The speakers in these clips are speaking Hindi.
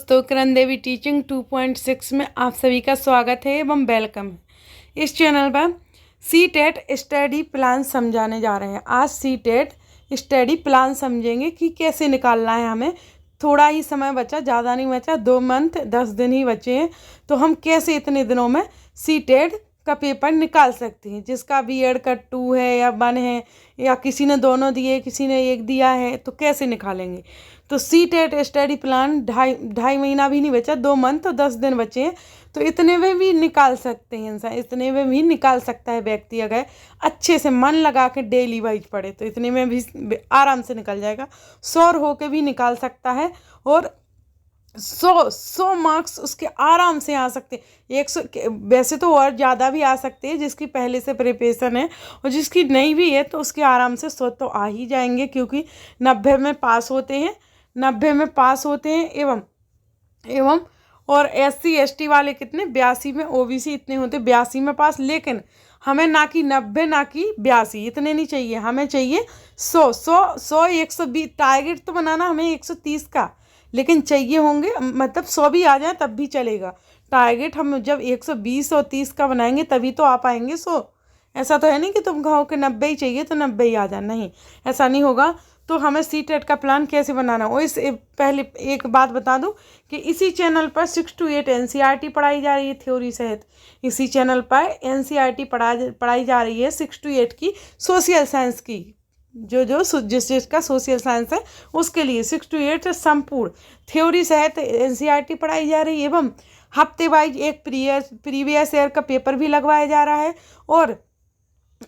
दोस्तों, किरण देवी टीचिंग 2.6 में आप सभी का स्वागत है एवं वेलकम है। इस चैनल पर सीटेट स्टडी प्लान समझाने जा रहे हैं। आज सीटेट स्टडी प्लान समझेंगे कि कैसे निकालना है। हमें थोड़ा ही समय बचा, ज़्यादा नहीं बचा, 2 मंथ 10 दिन ही बचे हैं। तो हम कैसे इतने दिनों में सीटेट का पेपर निकाल सकते हैं। जिसका बीएड का 2 है या 1 है या किसी ने दोनों दिए, किसी ने एक दिया है, तो कैसे निकालेंगे। तो सीटेट स्टडी प्लान ढाई महीना भी नहीं बचा, 2 मंथ तो 10 दिन बचे हैं। तो इतने में भी निकाल सकते हैं इंसान, इतने में भी निकाल सकता है व्यक्ति अगर अच्छे से मन लगा के डेली वाइज पढ़े तो इतने में भी आराम से निकल जाएगा। 100 होके भी निकाल सकता है और 100 मार्क्स उसके आराम से आ सकते हैं। 100 वैसे तो और ज़्यादा भी आ सकते हैं जिसकी पहले से प्रिपरेशन है, और जिसकी नहीं भी है तो उसके आराम से 100 तो आ ही जाएंगे, क्योंकि 90 में पास होते हैं, 90 में पास होते हैं। एवं और SC ST वाले कितने 82 में, OBC इतने होते 82 में पास। लेकिन हमें ना कि 90 ना कि 82 इतने नहीं चाहिए, हमें चाहिए 100 120। टारगेट तो बनाना हमें 130 का, लेकिन चाहिए होंगे, मतलब 100 भी आ जाए तब भी चलेगा। टारगेट हम जब 120 और 30 का बनाएंगे तभी तो आ पाएंगे 100। ऐसा तो है नहीं कि तुम कहो कि 90 ही चाहिए तो 90 ही आ जाए, नहीं, ऐसा नहीं होगा। तो हमें सीटेट का प्लान कैसे बनाना हो, इस पहले एक बात बता दूं कि इसी चैनल पर 6 to 8 NCERT पढ़ाई जा रही है थ्योरी सहित। इसी चैनल पर NCERT पढ़ाई जा रही है 6 to 8 की सोशल साइंस की, जिसका सोशल साइंस है उसके लिए 6 to 8 संपूर्ण थ्योरी सहित NCERT पढ़ाई जा रही है। एवं हफ्ते वाइज एक प्रीवियस ईयर का पेपर भी लगवाया जा रहा है, और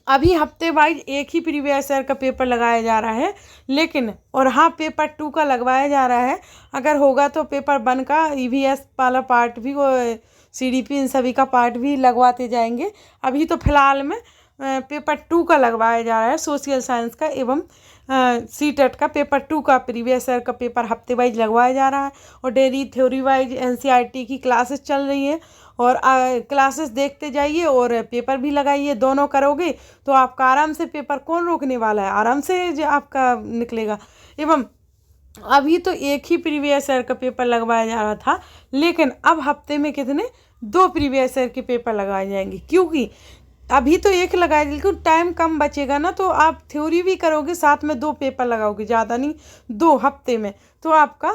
अभी हफ्ते वाइज एक ही प्रीवियस ईयर का पेपर लगाया जा रहा है। लेकिन और हाँ, पेपर 2 का लगवाया जा रहा है। अगर होगा तो पेपर 1 का EVS वाला पार्ट भी, वो CDP इन सभी का पार्ट भी लगवाते जाएंगे। अभी तो फिलहाल में पेपर 2 का लगवाया जा रहा है सोशल साइंस का। एवं सीटेट का पेपर 2 का प्रीवियस ईयर का पेपर हफ्ते वाइज लगवाया जा रहा है, और डेली थ्योरी वाइज NCERT की क्लासेस चल रही है। और क्लासेस देखते जाइए और पेपर भी लगाइए, दोनों करोगे तो आपका आराम से पेपर कौन रोकने वाला है, आराम से आपका निकलेगा। एवं अभी तो एक ही प्रीवियस ईयर का पेपर लगवाया जा रहा था, लेकिन अब हफ्ते में कितने 2 प्रीवियस ईयर के पेपर लगाए जाएंगे, क्योंकि अभी तो एक लगाए, लेकिन टाइम कम बचेगा ना, तो आप थ्योरी भी करोगे साथ में 2 पेपर लगाओगे, ज़्यादा नहीं, 2 हफ्ते में, तो आपका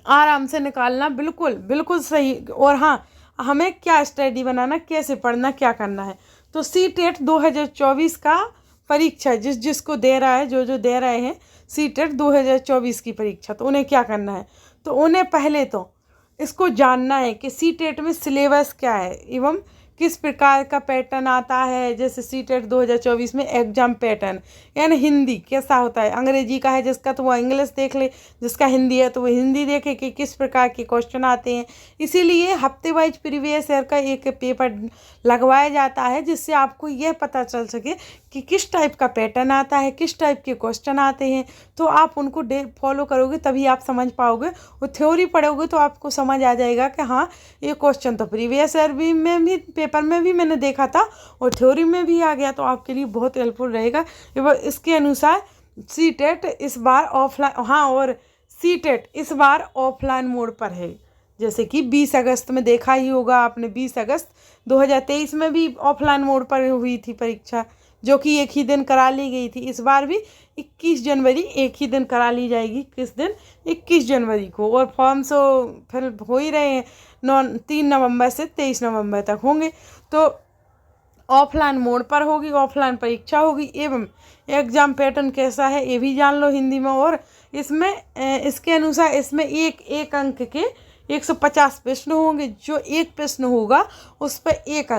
आराम से निकालना बिल्कुल बिल्कुल सही। और हाँ, हमें क्या स्टडी बनाना, कैसे पढ़ना, क्या करना है। तो सीटेट 2024 का परीक्षा जिसको दे रहा है, जो दे रहे हैं सीटेट 2024 की परीक्षा, तो उन्हें क्या करना है। तो उन्हें पहले तो इसको जानना है कि सीटेट में सिलेबस क्या है एवं किस प्रकार का पैटर्न आता है। जैसे सीटेट 2024 में एग्जाम पैटर्न, यानी हिंदी कैसा होता है, अंग्रेजी का है जिसका तो वो इंग्लिश देख ले, जिसका हिंदी है तो वो हिंदी देखे कि किस प्रकार के क्वेश्चन आते हैं। इसीलिए हफ्ते वाइज प्रीवियस ईयर का एक पेपर लगवाया जाता है, जिससे आपको यह पता चल सके कि किस टाइप का पैटर्न आता है, किस टाइप के क्वेश्चन आते हैं। तो आप उनको फॉलो करोगे तभी आप समझ पाओगे, और थ्योरी पढ़ोगे तो आपको समझ आ जाएगा कि हाँ, ये क्वेश्चन तो प्रीवियस ईयर में भी पेपर में भी मैंने देखा था और थ्योरी में भी आ गया, तो आपके लिए बहुत हेल्पफुल रहेगा। इसके अनुसार सीटेट इस बार ऑफलाइन, हाँ, और सीटेट इस बार ऑफलाइन मोड पर है। जैसे कि 20 अगस्त में देखा ही होगा आपने, 20 अगस्त 2023 में भी ऑफलाइन मोड पर हुई थी परीक्षा, जो कि एक ही दिन करा ली गई थी। इस बार भी 21 जनवरी एक ही दिन करा ली जाएगी। किस दिन? 21 जनवरी को। और फॉर्म तो फिर हो ही रहे हैं, 3 नवंबर से 23 नवंबर तक होंगे। तो ऑफलाइन मोड पर होगी, ऑफलाइन परीक्षा होगी। एवं एग्जाम पैटर्न कैसा है ये भी जान लो हिंदी में। और इसमें इसके अनुसार इसमें एक अंक के 150 प्रश्न होंगे। जो एक प्रश्न होगा उस पर एक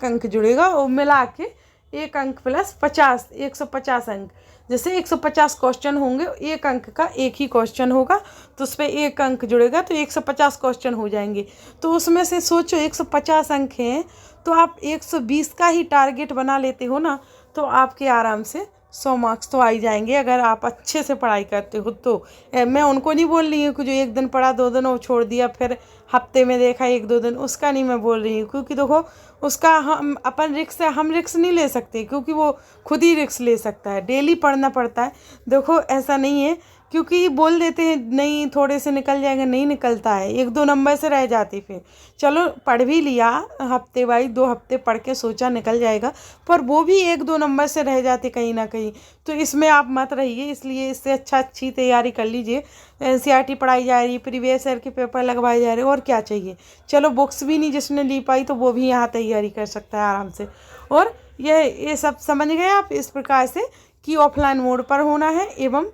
अंक जुड़ेगा, और मिला के 1 अंक प्लस 50, 150 अंक। जैसे 150 क्वेश्चन होंगे, 1 अंक का एक ही क्वेश्चन होगा, तो उस पर 1 अंक जुड़ेगा, तो 150 क्वेश्चन हो जाएंगे। तो उसमें से सोचो 150 अंक हैं, तो आप 120 का ही टारगेट बना लेते हो ना, तो आपके आराम से 100 मार्क्स तो आ ही जाएंगे, अगर आप अच्छे से पढ़ाई करते हो तो। मैं उनको नहीं बोल रही हूँ कि जो एक दिन पढ़ा 2 दिन वो छोड़ दिया, फिर हफ्ते में देखा 1-2 दिन, उसका नहीं मैं बोल रही हूँ। क्योंकि देखो, उसका हम अपन रिक्स है, हम रिक्स नहीं ले सकते, क्योंकि वो खुद ही रिक्स ले सकता है। डेली पढ़ना पड़ता है। देखो, ऐसा नहीं है क्योंकि बोल देते हैं नहीं थोड़े से निकल जाएगा, नहीं निकलता है, 1-2 नंबर से रह जाती। फिर चलो पढ़ भी लिया, हफ्ते वाइज 2 हफ्ते पढ़ के सोचा निकल जाएगा, पर वो भी 1-2 नंबर से रह जाते कहीं ना कहीं। तो इसमें आप मत रहिए, इसलिए इससे अच्छा अच्छी तैयारी कर लीजिए। एनसीईआरटी पढ़ाई जा रही, प्रीवियस ईयर के पेपर लगवाए जा रहे, और क्या चाहिए। चलो बुक्स भी नहीं जिसने ली पाई तो वो भी यहाँ तैयारी कर सकता है आराम से। और ये सब समझ गए आप इस प्रकार से कि ऑफलाइन मोड पर होना है, एवं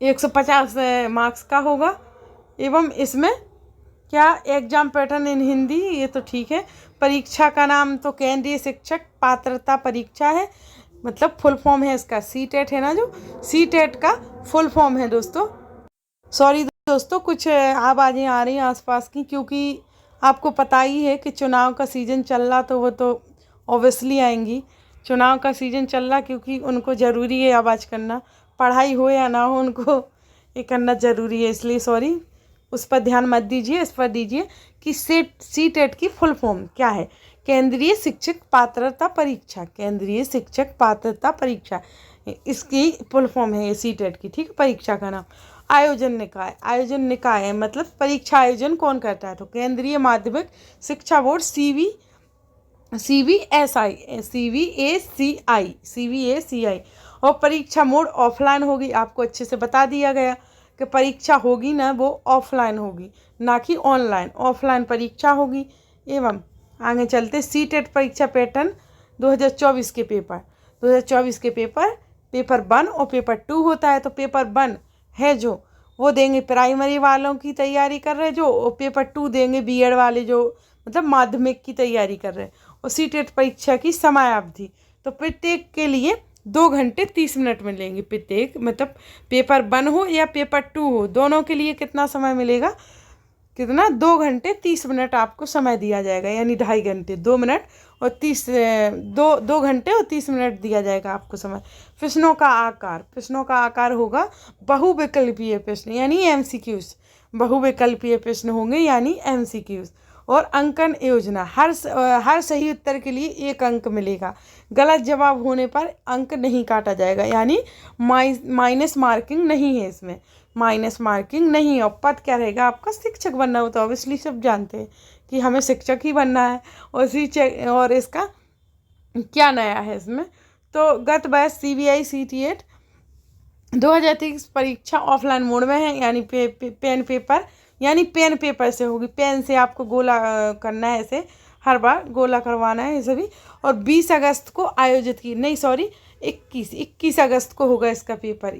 150 मार्क्स का होगा। एवं इसमें क्या एग्जाम पैटर्न इन हिंदी, ये तो ठीक है। परीक्षा का नाम तो केंद्रीय शिक्षक पात्रता परीक्षा है, मतलब फुल फॉर्म है इसका सीटेट है ना, जो सीटेट का फुल फॉर्म है दोस्तों। सॉरी दोस्तों, कुछ आवाज़ें आ रही हैं आसपास की, क्योंकि आपको पता ही है कि चुनाव का सीज़न चल रहा, तो वो तो ऑब्वियसली आएंगी। चुनाव का सीज़न चल रहा, क्योंकि उनको ज़रूरी है आवाज़ करना, पढ़ाई हो या ना हो उनको ये करना ज़रूरी है, इसलिए सॉरी, उस पर ध्यान मत दीजिए। इस पर दीजिए कि सीटेट की फुल फॉर्म क्या है। केंद्रीय शिक्षक पात्रता परीक्षा, केंद्रीय शिक्षक पात्रता परीक्षा, इसकी फुल फॉर्म है ये सीटेट की, ठीक है। परीक्षा का नाम आयोजन निकाय, आयोजन निकाय है मतलब परीक्षा आयोजन कौन करता है, तो केंद्रीय माध्यमिक शिक्षा बोर्ड CBSI। और परीक्षा मोड ऑफलाइन होगी, आपको अच्छे से बता दिया गया कि परीक्षा होगी ना वो ऑफलाइन होगी, ना कि ऑनलाइन, ऑफलाइन परीक्षा होगी। एवं आगे चलते सीटेट परीक्षा पैटर्न 2024 के पेपर, 2024 के पेपर 1 और पेपर 2 होता है। तो पेपर 1 है जो वो देंगे प्राइमरी वालों की तैयारी कर रहे जो, और पेपर 2 देंगे बीएड वाले जो मतलब माध्यमिक की तैयारी कर रहे हैं। और सीटेट परीक्षा की समयावधि तो प्रत्येक के लिए 2 घंटे 30 मिनट मिलेंगे, प्रत्येक मतलब पेपर 1 हो या पेपर 2 हो, दोनों के लिए कितना समय मिलेगा, कितना 2 घंटे 30 मिनट आपको समय दिया जाएगा, यानी 2.5 घंटे 2 मिनट और 2 घंटे और 30 मिनट दिया जाएगा आपको समय। प्रश्नों का आकार होगा बहुविकल्पीय प्रश्न यानी MCQs, बहुविकल्पीय प्रश्न होंगे यानी MCQs। और अंकन योजना, हर सही उत्तर के लिए 1 अंक मिलेगा, गलत जवाब होने पर अंक नहीं काटा जाएगा, यानी माइनस मार्किंग नहीं है इसमें, माइनस मार्किंग नहीं। और पद क्या रहेगा आपका, शिक्षक बनना हो तो ऑब्वियसली सब जानते हैं कि हमें शिक्षक ही बनना है। और इसका क्या नया है इसमें, तो गत वर्ष CBI CTET 2023 परीक्षा ऑफलाइन मोड में है, यानी पेन पेपर से होगी, पेन से आपको गोला करना है, ऐसे हर बार गोला करवाना है ये भी। और 20 अगस्त को आयोजित की, नहीं सॉरी 21 अगस्त को होगा इसका पेपर,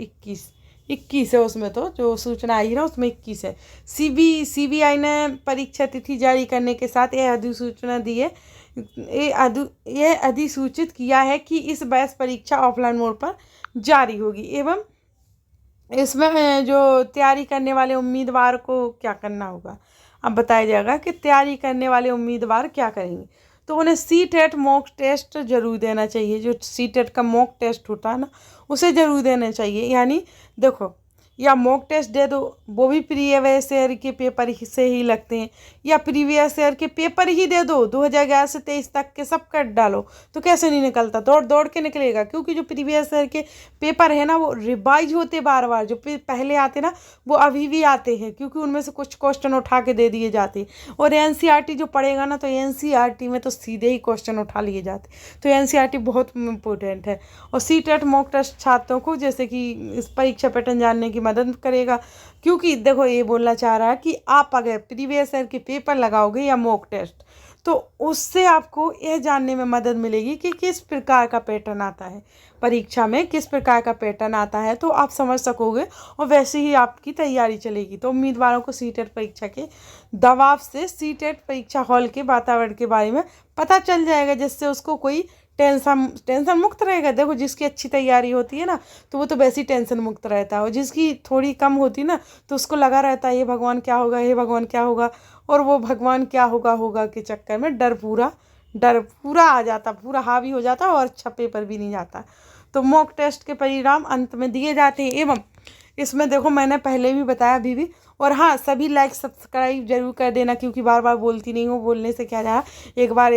21 है उसमें, तो जो सूचना आई ना उसमें 21 है। CBI ने परीक्षा तिथि जारी करने के साथ यह अधिसूचना दी है, ये अधिसूचित किया है कि इस वर्ष परीक्षा ऑफलाइन मोड पर जारी होगी। एवं इसमें जो तैयारी करने वाले उम्मीदवार को क्या करना होगा, अब बताया जाएगा कि तैयारी करने वाले उम्मीदवार क्या करेंगे। तो उन्हें सीटेट मॉक टेस्ट जरूर देना चाहिए, जो सीटेट का मॉक टेस्ट होता है ना उसे जरूर देना चाहिए। यानी देखो, या मॉक टेस्ट दे दो, वो भी प्रीवियस ईयर के पेपर से ही लगते हैं, या प्रीवियस ईयर के पेपर ही दे दो, 2011 से 23 तक के सब कट डालो, तो कैसे नहीं निकलता, दौड़ दौड़ के निकलेगा। क्योंकि जो प्रीवियस ईयर के पेपर है ना वो रिवाइज होते बार बार, जो पहले आते ना वो अभी भी आते हैं, क्योंकि उनमें से कुछ क्वेश्चन उठा के दे दिए जाते। और NCERT जो पढ़ेगा ना, तो NCERT में तो सीधे ही क्वेश्चन उठा लिए जाते, तो NCERT बहुत इम्पोर्टेंट है। और सीटेट मॉक टेस्ट छात्रों को जैसे कि इस परीक्षा पैटर्न जानने की मदद करेगा, क्योंकि देखो ये बोलना चाह रहा है कि आप अगर प्रीवियस ईयर के पेपर लगाओगे या मॉक टेस्ट, तो उससे आपको यह जानने में मदद मिलेगी कि किस प्रकार का पैटर्न आता है परीक्षा में, किस प्रकार का पैटर्न आता है, तो आप समझ सकोगे और वैसे ही आपकी तैयारी चलेगी। तो उम्मीदवारों को सीटेट परीक्षा के दबाव से सीटेट परीक्षा हॉल के वातावरण के बारे में पता चल जाएगा, जिससे उसको कोई टेंशन मुक्त रहेगा। देखो जिसकी अच्छी तैयारी होती है ना तो वो तो वैसे ही टेंशन मुक्त रहता है, और जिसकी थोड़ी कम होती ना तो उसको लगा रहता है ये भगवान क्या होगा, ये भगवान क्या होगा, और वो भगवान क्या होगा के चक्कर में डर पूरा आ जाता, पूरा हावी हो जाता और अच्छा पेपर भी नहीं जाता। तो मॉक टेस्ट के परिणाम अंत में दिए जाते हैं। एवं इसमें देखो मैंने पहले भी बताया अभी भी, और हाँ सभी लाइक सब्सक्राइब जरूर कर देना, क्योंकि बार बार बोलती नहीं हूँ, बोलने से क्या रहा, एक बार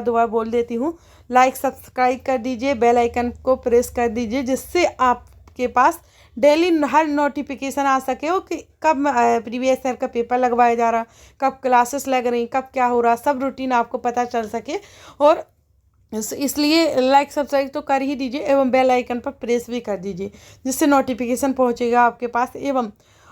2 बार बोल देती हूँ। लाइक सब्सक्राइब कर दीजिए, बेल आइकन को प्रेस कर दीजिए, जिससे आपके पास डेली हर नोटिफिकेशन आ सके हो कि कब प्रीवियस ईयर का पेपर लगवाया जा रहा, कब क्लासेस लग रही, कब क्या हो रहा, सब रूटीन आपको पता चल सके। और इसलिए लाइक सब्सक्राइब तो कर ही दीजिए एवं बेल आइकन पर प्रेस भी कर दीजिए, जिससे नोटिफिकेशन पहुंचेगा आपके पास। एवं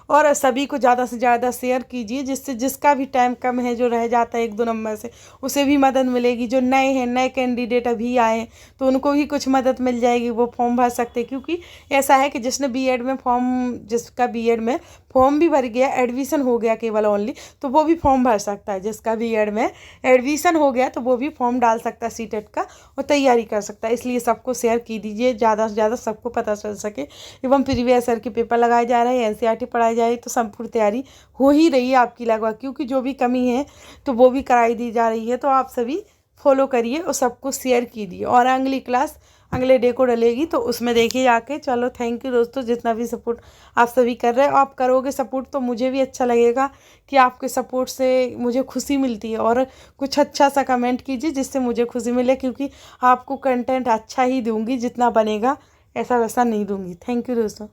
और सभी को ज़्यादा से ज़्यादा शेयर कीजिए, जिससे जिसका भी टाइम कम है, जो रह जाता है 1-2 नंबर से, उसे भी मदद मिलेगी। जो नए हैं, नए कैंडिडेट अभी आए हैं, तो उनको भी कुछ मदद मिल जाएगी, वो फॉर्म भर सकते हैं। क्योंकि ऐसा है कि जिसने जिसका बीएड में फॉर्म भी भर गया, एडमिशन हो गया केवल ओनली, तो वो भी फॉर्म भर सकता है। जिसका बीएड में एडमिशन हो गया तो वो भी फॉर्म डाल सकता है सीटेट का और तैयारी कर सकता है। इसलिए सबको शेयर की दीजिए, ज़्यादा से ज़्यादा सबको पता चल सके। एवं प्रीवियस ईयर के पेपर लगाए जा रहे हैं, एनसीईआरटी पढ़ाई जा रही है, तो संपूर्ण तैयारी हो ही रही है आपकी लगभग। क्योंकि जो भी कमी है तो वो भी कराई दी जा रही है। तो आप सभी फॉलो करिए और सबको शेयर कीजिए। और अगली क्लास अगले डे को डलेगी, तो उसमें देखिए आके। चलो थैंक यू दोस्तों, जितना भी सपोर्ट आप सभी कर रहे हो। आप करोगे सपोर्ट तो मुझे भी अच्छा लगेगा कि आपके सपोर्ट से मुझे खुशी मिलती है। और कुछ अच्छा सा कमेंट कीजिए जिससे मुझे खुशी मिले, क्योंकि आपको कंटेंट अच्छा ही दूंगी, जितना बनेगा ऐसा वैसा नहीं दूंगी। थैंक यू दोस्तों।